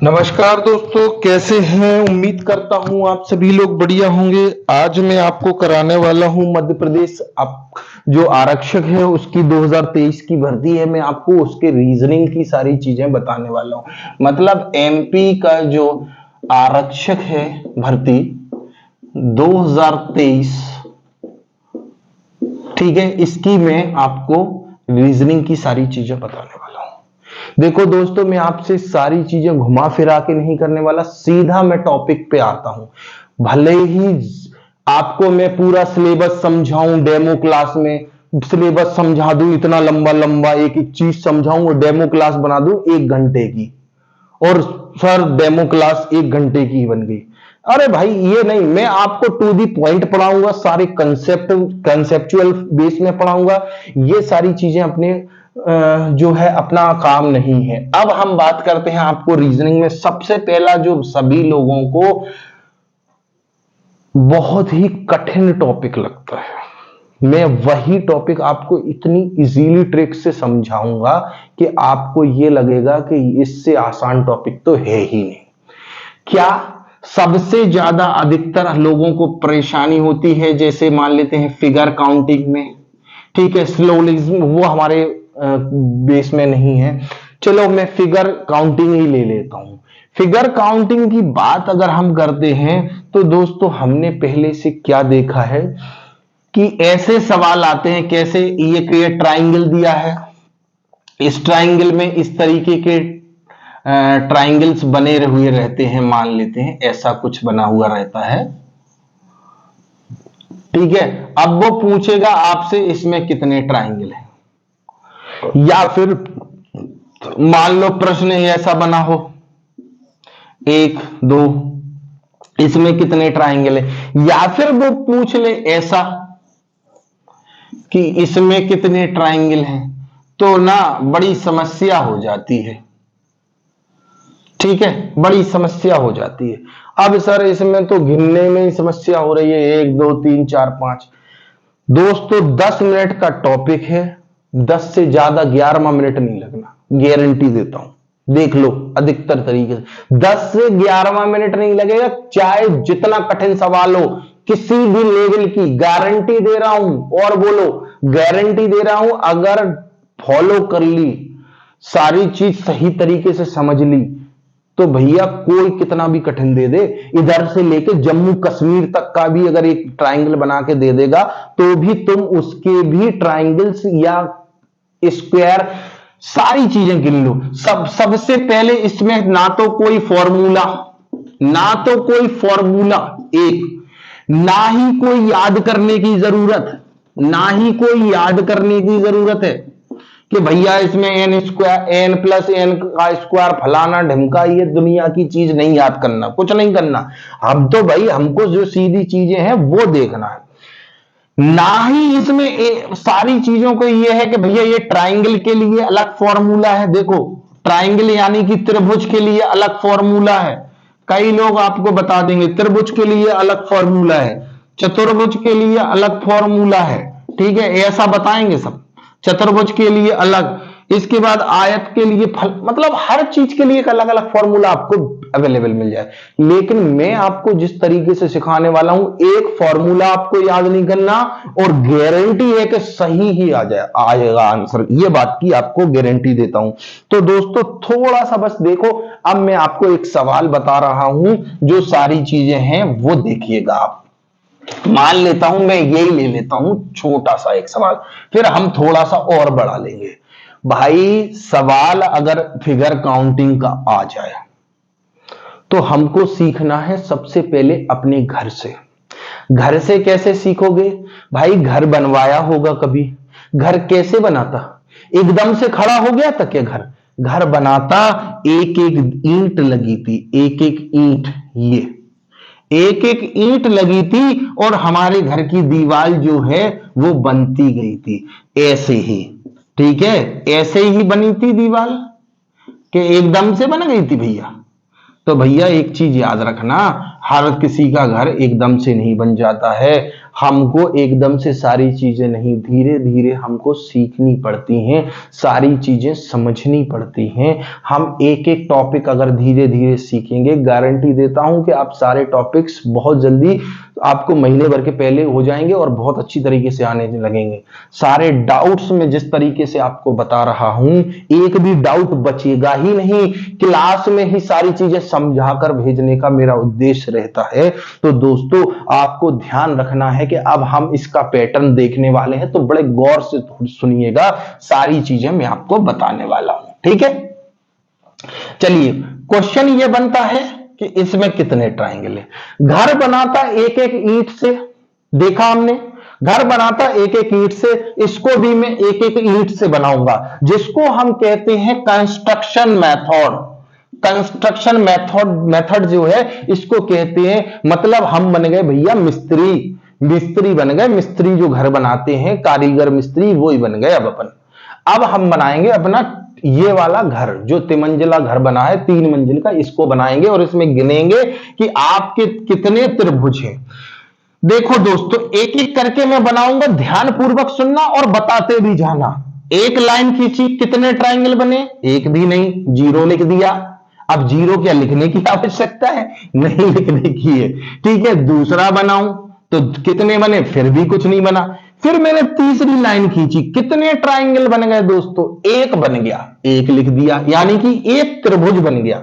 नमस्कार दोस्तों, कैसे हैं। उम्मीद करता हूं आप सभी लोग बढ़िया होंगे। आज मैं आपको कराने वाला हूं मध्य प्रदेश आप जो आरक्षक है उसकी 2023 की भर्ती है। मैं आपको उसके रीजनिंग की सारी चीजें बताने वाला हूं। मतलब एमपी का जो आरक्षक है भर्ती 2023, ठीक है, इसकी मैं आपको रीजनिंग की सारी चीजें बताने वाला हूं। देखो दोस्तों, मैं आपसे सारी चीजें घुमा फिरा के नहीं करने वाला, सीधा मैं टॉपिक पे आता हूं। भले ही आपको मैं पूरा सिलेबस समझाऊं, डेमो क्लास में सिलेबस समझा दूं, इतना लंबा लंबा एक एक चीज समझाऊं और डेमो क्लास बना दूं 1 घंटे की, और सर डेमो क्लास 1 घंटे की ही बन गई। अरे भाई ये नहीं, मैं आपको टू दी पॉइंट पढ़ाऊंगा, सारे कंसेप्चुअल बेस में पढ़ाऊंगा। ये सारी चीजें अपने जो है अपना काम नहीं है। अब हम बात करते हैं आपको रीजनिंग में सबसे पहला जो सभी लोगों को बहुत ही कठिन टॉपिक लगता है, मैं वही टॉपिक आपको इतनी इजीली ट्रिक से समझाऊंगा कि आपको यह लगेगा कि इससे आसान टॉपिक तो है ही नहीं। क्या सबसे ज्यादा अधिकतर लोगों को परेशानी होती है, जैसे मान लेते हैं फिगर काउंटिंग में, ठीक है, स्लोलिज्म, वो हमारे बेस में नहीं है। चलो मैं फिगर काउंटिंग ही ले लेता हूं। फिगर काउंटिंग की बात अगर हम करते हैं तो दोस्तों हमने पहले से क्या देखा है कि ऐसे सवाल आते हैं, कैसे ये ट्राइंगल दिया है, इस ट्राइंगल में इस तरीके के ट्राइंगल्स बने हुए रहते हैं, मान लेते हैं ऐसा कुछ बना हुआ रहता है, ठीक है। अब वो पूछेगा आपसे इसमें कितने ट्राइंगल हैं, या फिर मान लो प्रश्न ऐसा बना हो 1 2, इसमें कितने ट्राइंगल है, या फिर वो पूछ ले ऐसा कि इसमें कितने ट्राइंगल हैं, तो ना बड़ी समस्या हो जाती है, ठीक है, बड़ी समस्या हो जाती है। अब सर इसमें तो गिनने में ही समस्या हो रही है, 1 2 3 4 5। दोस्तों 10 मिनट का टॉपिक है, 10 से ज्यादा 11वां मिनट नहीं लगना, गारंटी देता हूं। देख लो अधिकतर तरीके से 10 से 11वां मिनट नहीं लगेगा, चाहे जितना कठिन सवाल हो, किसी भी लेवल की, गारंटी दे रहा हूं। और बोलो, गारंटी दे रहा हूं। अगर फॉलो कर ली, सारी चीज सही तरीके से समझ ली, तो भैया कोई कितना भी कठिन दे दे, इधर से लेके जम्मू कश्मीर तक का भी अगर एक ट्राइंगल बना के दे देगा, तो भी तुम उसके भी ट्राइंगल्स या स्क्वायर सारी चीजें गिन लो। सबसे पहले इसमें ना तो कोई फॉर्मूला, ना तो कोई फॉर्मूला एक, ना ही कोई याद करने की जरूरत, ना ही कोई याद करने की जरूरत है कि भैया इसमें N square, N plus N का स्क्वायर, फलाना ढिमका, ये दुनिया की चीज नहीं याद करना, कुछ नहीं करना। अब तो भाई हमको जो सीधी चीजें हैं वो देखना है। ना ही इसमें सारी चीजों को ये है कि भैया ये ट्राइंगल के लिए अलग फॉर्मूला है। देखो ट्राइंगल यानी कि त्रिभुज के लिए अलग फॉर्मूला है, कई लोग आपको बता देंगे त्रिभुज के लिए अलग फॉर्मूला है, चतुर्भुज के लिए अलग फॉर्मूला है, ठीक है, ऐसा बताएंगे सब। चतुर्भुज के लिए अलग, इसके बाद आयत के लिए फल, मतलब हर चीज के लिए एक अलग अलग फॉर्मूला आपको अवेलेबल मिल जाए। लेकिन मैं आपको जिस तरीके से सिखाने वाला हूं, एक फॉर्मूला आपको याद नहीं करना, और गारंटी है कि सही ही आएगा आंसर, ये बात की आपको गारंटी देता हूं। तो दोस्तों थोड़ा सा बस देखो, अब मैं आपको एक सवाल बता रहा हूं, जो सारी चीजें हैं वो देखिएगा आप। मान लेता हूं, मैं यही ले लेता हूं छोटा सा एक सवाल, फिर हम थोड़ा सा और बढ़ा लेंगे। भाई सवाल अगर फिगर काउंटिंग का आ जाए तो हमको सीखना है सबसे पहले अपने घर से। घर से कैसे सीखोगे भाई? घर बनवाया होगा कभी? घर कैसे बनाता? एकदम से खड़ा हो गया था क्या घर? घर बनाता एक एक ईंट लगी थी, एक एक ईंट, ये एक एक ईंट लगी थी, और हमारे घर की दीवार जो है वो बनती गई थी ऐसे ही, ठीक है, ऐसे ही बनी थी दीवार कि एकदम से बन गई थी भैया। तो भैया एक चीज याद रखना, हर किसी का घर एकदम से नहीं बन जाता है, हमको एकदम से सारी चीजें नहीं, धीरे धीरे हमको सीखनी पड़ती हैं, सारी चीजें समझनी पड़ती हैं। हम एक एक टॉपिक अगर धीरे धीरे सीखेंगे, गारंटी देता हूं कि आप सारे टॉपिक्स बहुत जल्दी आपको महीने भर के पहले हो जाएंगे और बहुत अच्छी तरीके से आने लगेंगे। सारे डाउट्स में जिस तरीके से आपको बता रहा हूं, एक भी डाउट बचेगा ही नहीं, क्लास में ही सारी चीजें समझाकर भेजने का मेरा उद्देश्य रहता है। तो दोस्तों आपको ध्यान रखना है कि अब हम इसका पैटर्न देखने वाले हैं, तो बड़े गौर से सुनिएगा, सारी चीजें मैं आपको बताने वाला हूं, ठीक है। चलिए क्वेश्चन ये बनता है कि इसमें कितने ट्रायंगल है। घर बनाता एक एक ईंट से, देखा हमने, घर बनाता एक एक ईंट से, इसको भी मैं एक एक ईंट से बनाऊंगा, जिसको हम कहते हैं कंस्ट्रक्शन मेथड। कंस्ट्रक्शन मेथड जो है इसको कहते हैं, मतलब हम बन गए भैया मिस्त्री, मिस्त्री बन गए, मिस्त्री जो घर बनाते हैं, कारीगर मिस्त्री वो ही बन गए। अब हम बनाएंगे अपना ये वाला घर, जो तिमंजिला घर बना है 3 मंजिल का, इसको बनाएंगे और इसमें गिनेंगे कि आपके कितने त्रिभुज हैं। देखो दोस्तों एक एक करके मैं बनाऊंगा, ध्यान पूर्वक सुनना और बताते भी जाना। एक लाइन खींची, कितने ट्रायंगल बने? एक भी नहीं, 0 लिख दिया। अब 0 क्या लिखने की आवश्यकता है? नहीं लिखने की है, ठीक है। दूसरा बनाऊं तो कितने बने? फिर भी कुछ नहीं बना। फिर मैंने तीसरी लाइन खींची, कितने ट्रायंगल बन गए दोस्तों? एक बन गया, एक लिख दिया, यानी कि एक त्रिभुज बन गया।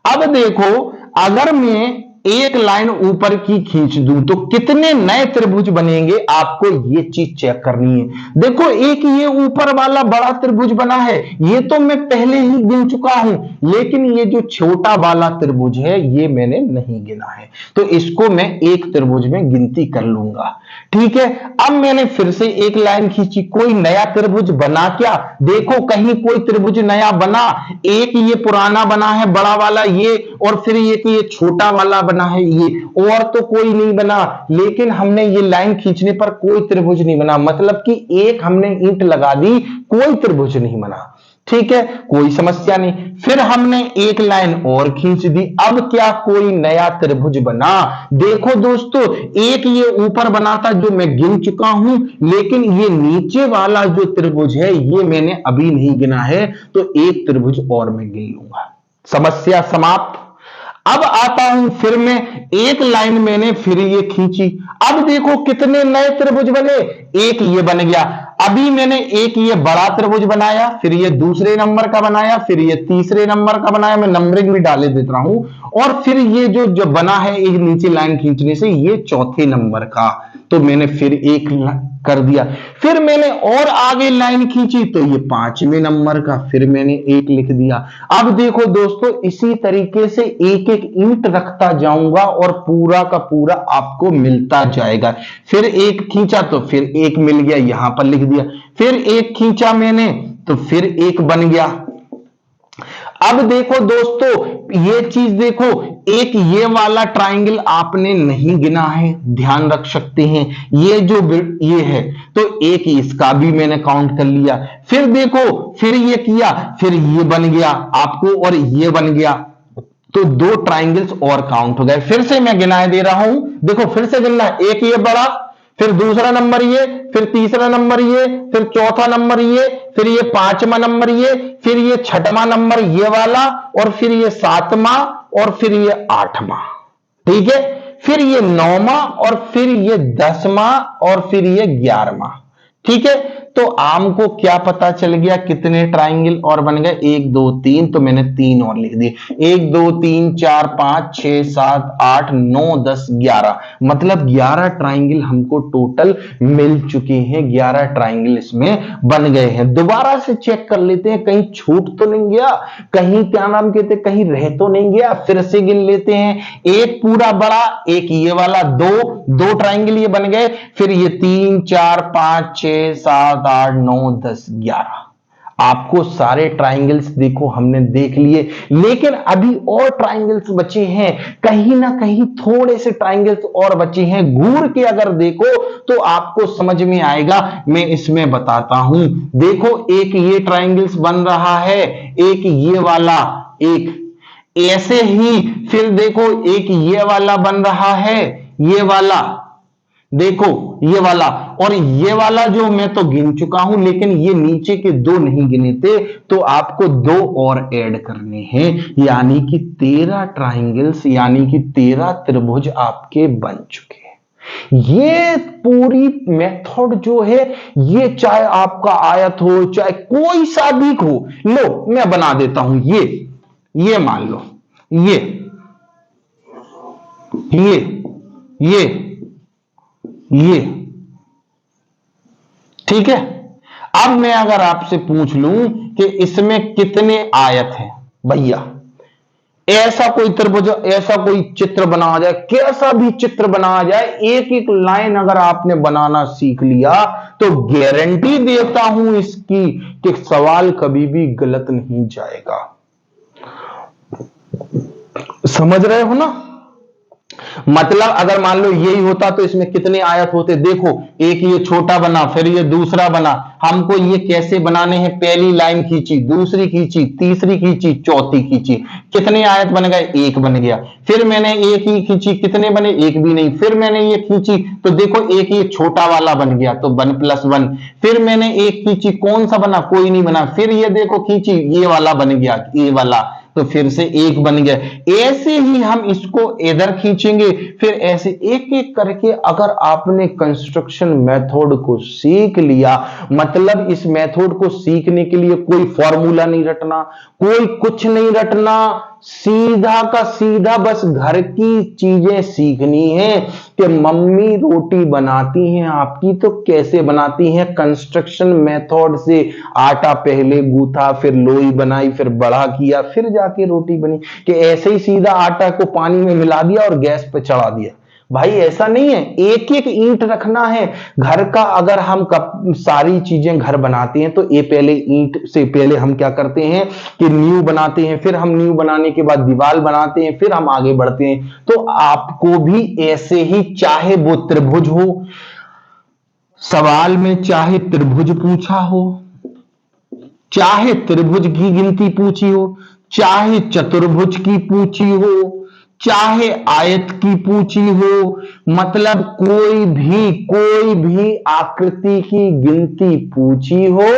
अब देखो अगर मैं एक लाइन ऊपर की खींच दूं तो कितने नए त्रिभुज बनेंगे, आपको ये चीज चेक करनी है। देखो एक ये ऊपर वाला बड़ा त्रिभुज बना है, ये तो मैं पहले ही गिन चुका हूं, लेकिन ये जो छोटा वाला त्रिभुज है ये मैंने नहीं गिना है, तो इसको मैं एक त्रिभुज में गिनती कर लूंगा, ठीक है। अब मैंने फिर से एक लाइन खींची, कोई नया त्रिभुज बना क्या? देखो कहीं कोई त्रिभुज नया बना, एक ये पुराना बना है बड़ा वाला ये, और फिर एक ये छोटा वाला बना है ये, और तो कोई नहीं बना। लेकिन हमने ये लाइन खींचने पर कोई त्रिभुज नहीं बना, मतलब कि एक हमने ईंट लगा दी, कोई त्रिभुज नहीं बना, ठीक है, कोई समस्या नहीं। फिर हमने एक लाइन और खींच दी, अब क्या कोई नया त्रिभुज बना? देखो दोस्तों एक ये ऊपर बना था जो मैं गिन चुका हूं, लेकिन ये नीचे वाला जो त्रिभुज है ये मैंने अभी नहीं गिना है, तो एक त्रिभुज और मैं गिन लूंगा। समस्या समाप्त। अब आता हूं फिर मैं, एक लाइन मैंने फिर ये खींची, अब देखो कितने नए त्रिभुज बने? एक ये बन गया। अभी मैंने एक ये बड़ा त्रिभुज बनाया, फिर ये दूसरे नंबर का बनाया, फिर ये तीसरे नंबर का बनाया, मैं नंबरिंग भी डाले देता हूं, और फिर ये जो बना है एक नीचे लाइन खींचने से ये चौथे नंबर का, तो मैंने फिर एक कर दिया। फिर मैंने और आगे लाइन खींची तो ये 5वें नंबर का, फिर मैंने एक लिख दिया। अब देखो दोस्तों इसी तरीके से एक एक ईंट रखता जाऊंगा और पूरा का पूरा आपको मिलता जाएगा। फिर एक खींचा तो फिर एक मिल गया, यहां पर लिख दिया। फिर एक खींचा मैंने तो फिर एक बन गया। अब देखो दोस्तों ये चीज देखो, एक ये वाला ट्रायंगल आपने नहीं गिना है, ध्यान रख सकते हैं, ये जो ये है तो एक इसका भी मैंने काउंट कर लिया। फिर देखो फिर ये किया, फिर ये बन गया आपको और ये बन गया, तो 2 ट्रायंगल्स और काउंट हो गए। फिर से मैं गिनाए दे रहा हूं, देखो फिर से गिनना, एक ये बड़ा, फिर दूसरा नंबर ये, फिर तीसरा नंबर ये, फिर चौथा नंबर ये, फिर ये 5वां नंबर ये, फिर ये 6वां नंबर ये वाला, और फिर ये 7वां, और फिर ये 8वां, ठीक है, फिर ये 9वां, और फिर ये 10वां, और फिर ये 11वां, ठीक है। तो आम को क्या पता चल गया कितने ट्रायंगल और बन गए? 1 2 3, तो मैंने 3 और लिख दिए। 1 2 3 4 5 6 7 8 9 10 11, मतलब 11 ट्रायंगल हमको टोटल मिल चुके हैं, 11 ट्रायंगल इसमें बन गए हैं। दोबारा से चेक कर लेते हैं कहीं छूट तो नहीं गया, कहीं क्या नाम कहते कहीं रह तो नहीं गया। फिर से गिन लेते हैं, एक पूरा बड़ा, एक ये वाला, 2 ट्रायंगल ये बन गए, फिर ये 3 4 5 6 7 8 9 10 11। आपको सारे ट्रायंगल्स देखो हमने देख लिए, लेकिन अभी और ट्रायंगल्स बचे हैं, कहीं ना कहीं थोड़े से ट्रायंगल्स और बचे हैं। घूर के अगर देखो तो आपको समझ में आएगा, मैं इसमें बताता हूं। देखो एक ये ट्रायंगल्स बन रहा है, एक ये वाला, एक ऐसे ही फिर देखो एक ये वाला बन रहा है, ये वाला देखो, ये वाला और ये वाला जो मैं तो गिन चुका हूं, लेकिन ये नीचे के दो नहीं गिने थे, तो आपको दो और ऐड करने हैं, यानी कि 13 ट्राइंगल्स यानी कि 13 त्रिभुज आपके बन चुके हैं। ये पूरी मेथड जो है, ये चाहे आपका आयत हो चाहे कोई सा भी हो, लो मैं बना देता हूं, ये मान लो, ये ये ये ये ठीक है। अब मैं अगर आपसे पूछ लूं कि इसमें कितने आयत हैं, भैया ऐसा कोई त्रिभुज, ऐसा कोई चित्र बनाया जाए, कैसा भी चित्र बनाया जाए, एक एक लाइन अगर आपने बनाना सीख लिया तो गारंटी देता हूं इसकी कि सवाल कभी भी गलत नहीं जाएगा। समझ रहे हो ना? मतलब अगर मान लो यही होता तो इसमें कितने आयत होते, देखो एक ये छोटा बना, फिर ये दूसरा बना, हमको ये कैसे बनाने हैं, पहली लाइन खींची, दूसरी खींची, तीसरी खींची, चौथी खींची, कितने आयत बन गए, एक बन गया। फिर मैंने एक ही खींची, कितने बने, एक भी नहीं। फिर मैंने ये खींची तो देखो एक ये छोटा वाला बन गया, तो 1+1। फिर मैंने एक खींची, कौन सा बना, कोई नहीं बना। फिर ये देखो खींची, ये वाला बन गया, ये वाला, तो फिर से एक बन गया। ऐसे ही हम इसको इधर खींचेंगे, फिर ऐसे एक एक करके अगर आपने कंस्ट्रक्शन मेथड को सीख लिया, मतलब इस मेथड को सीखने के लिए कोई फॉर्मूला नहीं रटना, कोई कुछ नहीं रटना, सीधा का सीधा बस घर की चीजें सीखनी है कि मम्मी रोटी बनाती हैं आपकी तो कैसे बनाती हैं, कंस्ट्रक्शन मेथड से। आटा पहले गूथा, फिर लोई बनाई, फिर बड़ा किया, फिर जाके रोटी बनी, कि ऐसे ही सीधा आटा को पानी में मिला दिया और गैस पे चढ़ा दिया। भाई ऐसा नहीं है, एक एक ईंट रखना है घर का। अगर हम सारी चीजें घर बनाते हैं तो ये पहले ईंट से पहले हम क्या करते हैं कि नींव बनाते हैं, फिर हम नींव बनाने के बाद दीवार बनाते हैं, फिर हम आगे बढ़ते हैं। तो आपको भी ऐसे ही, चाहे वो त्रिभुज हो, सवाल में चाहे त्रिभुज पूछा हो, चाहे त्रिभुज की गिनती पूछी हो, चाहे चतुर्भुज की पूछी हो, चाहे आयत की पूछी हो, मतलब कोई भी आकृति की गिनती पूछी हो,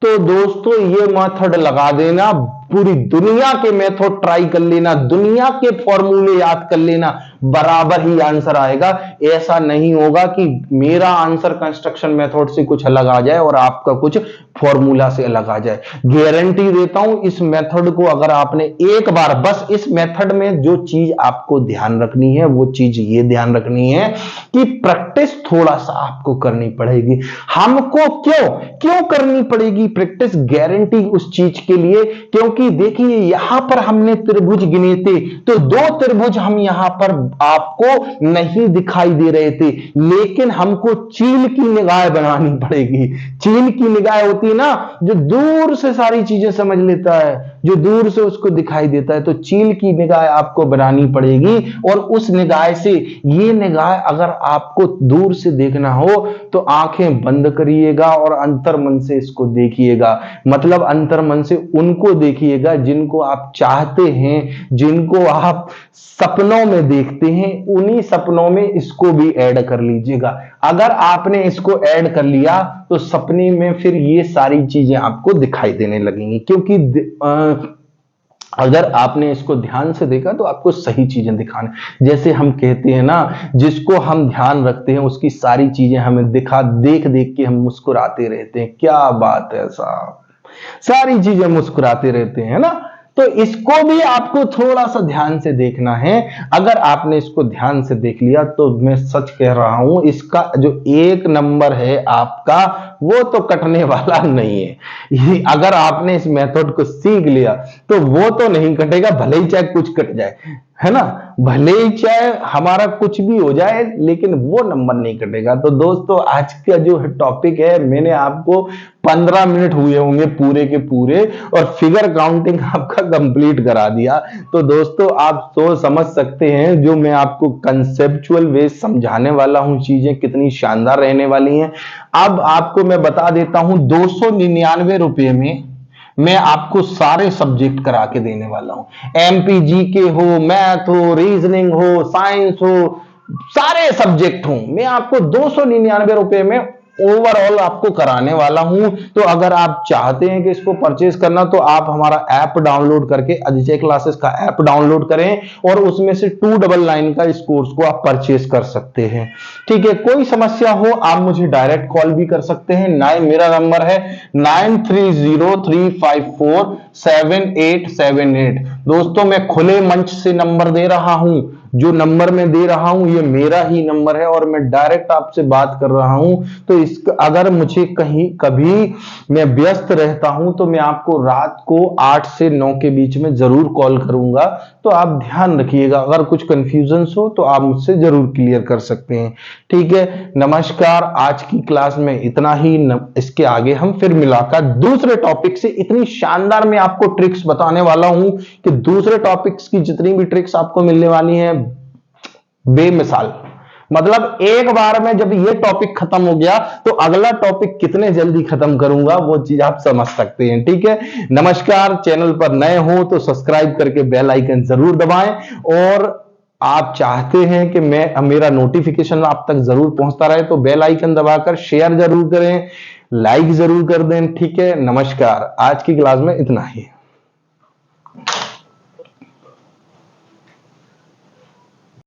तो दोस्तों ये मेथड लगा देना, पूरी दुनिया के मेथड ट्राई कर लेना, दुनिया के फॉर्मूले याद कर लेना, बराबर ही आंसर आएगा। ऐसा नहीं होगा कि मेरा आंसर कंस्ट्रक्शन मेथड से कुछ अलग आ जाए और आपका कुछ फॉर्मूला से अलग आ जाए। गारंटी देता हूं इस मेथड को अगर आपने एक बार, बस इस मेथड में जो चीज आपको ध्यान रखनी है वो चीज ये ध्यान रखनी है कि प्रैक्टिस थोड़ा सा आपको करनी पड़ेगी। हमको क्यों करनी पड़ेगी प्रैक्टिस, गारंटी उस चीज के लिए, क्योंकि देखिए यहां पर हमने त्रिभुज गिने थे, तो 2 त्रिभुज हम यहां पर आपको नहीं दिखाई दे रहे थे, लेकिन हमको चील की निगाह बनानी पड़ेगी। चील की निगाह होती है ना, जो दूर से सारी चीजें समझ लेता है, जो दूर से उसको दिखाई देता है, तो चील की निगाह आपको बनानी पड़ेगी। और उस निगाह से, ये निगाह अगर आपको दूर से देखना हो तो आंखें बंद करिएगा और अंतर्मन से इसको देखिएगा। मतलब अंतर्मन से उनको देखिएगा जिनको आप चाहते हैं, जिनको आप सपनों में देखते हैं, उन्हीं सपनों में इसको भी ऐड कर लीजिएगा। अगर आपने इसको ऐड कर लिया तो सपने में फिर ये सारी चीजें आपको दिखाई देने लगेंगी, क्योंकि अगर आपने इसको ध्यान से देखा तो आपको सही चीजें दिखाने, जैसे हम कहते हैं ना, जिसको हम ध्यान रखते हैं उसकी सारी चीजें हमें देख देख के हम मुस्कुराते रहते हैं। क्या बात है साहब, सारी चीजें मुस्कुराते रहते हैं ना। तो इसको भी आपको थोड़ा सा ध्यान से देखना है। अगर आपने इसको ध्यान से देख लिया तो मैं सच कह रहा हूं, इसका जो 1 नंबर है आपका, वो तो कटने वाला नहीं है। अगर आपने इस मेथड को सीख लिया तो वो तो नहीं कटेगा, भले ही चाहे कुछ कट जाए, है ना, भले ही चाहे हमारा कुछ भी हो जाए, लेकिन वो नंबर नहीं कटेगा। तो दोस्तों आज का जो टॉपिक है, मैंने आपको 15 मिनट हुए होंगे पूरे के पूरे, और फिगर काउंटिंग आपका कंप्लीट करा दिया। तो दोस्तों आप सोच समझ सकते हैं जो मैं आपको कंसेप्चुअल वे समझाने वाला हूं, चीजें कितनी शानदार रहने वाली हैं। अब आपको मैं बता देता हूं, 299 रुपए में मैं आपको सारे सब्जेक्ट करा के देने वाला हूं। एमपीजी के हो, मैथ हो, रीजनिंग हो, साइंस हो, सारे सब्जेक्ट हो, मैं आपको 299 रुपए में ओवरऑल आपको कराने वाला हूं। तो अगर आप चाहते हैं कि इसको परचेज करना, तो आप हमारा ऐप डाउनलोड करके अदिशय क्लासेस का ऐप डाउनलोड करें और उसमें से 299 का इस कोर्स को आप परचेज कर सकते हैं। ठीक है, कोई समस्या हो आप मुझे डायरेक्ट कॉल भी कर सकते हैं। मेरा नंबर है 9303547878। दोस्तों मैं खुले मंच से नंबर दे रहा हूं, जो नंबर मैं दे रहा हूं ये मेरा ही नंबर है और मैं डायरेक्ट आपसे बात कर रहा हूं। तो अगर मुझे कहीं कभी मैं व्यस्त रहता हूं तो मैं आपको रात को 8 से 9 के बीच में जरूर कॉल करूंगा। तो आप ध्यान रखिएगा, अगर कुछ कंफ्यूजन हो तो आप मुझसे जरूर क्लियर कर सकते हैं। ठीक है, नमस्कार। आज की क्लास में इतना ही। इसके आगे हम फिर मिलाकर दूसरे टॉपिक से इतनी शानदार मैं आपको ट्रिक्स बताने वाला हूं कि दूसरे टॉपिक्स की जितनी भी ट्रिक्स आपको मिलने वाली हैं बेमिसाल। मतलब एक बार में जब ये टॉपिक खत्म हो गया तो अगला टॉपिक कितने जल्दी खत्म करूंगा वो चीज आप समझ सकते हैं। ठीक है, नमस्कार। चैनल पर नए हो तो सब्सक्राइब करके बेल आइकन जरूर दबाएं और आप चाहते हैं कि मेरा नोटिफिकेशन आप तक जरूर पहुंचता रहे तो बेल आइकन दबाकर शेयर जरूर करें, लाइक जरूर कर दें। ठीक है, नमस्कार। आज की क्लास में इतना ही।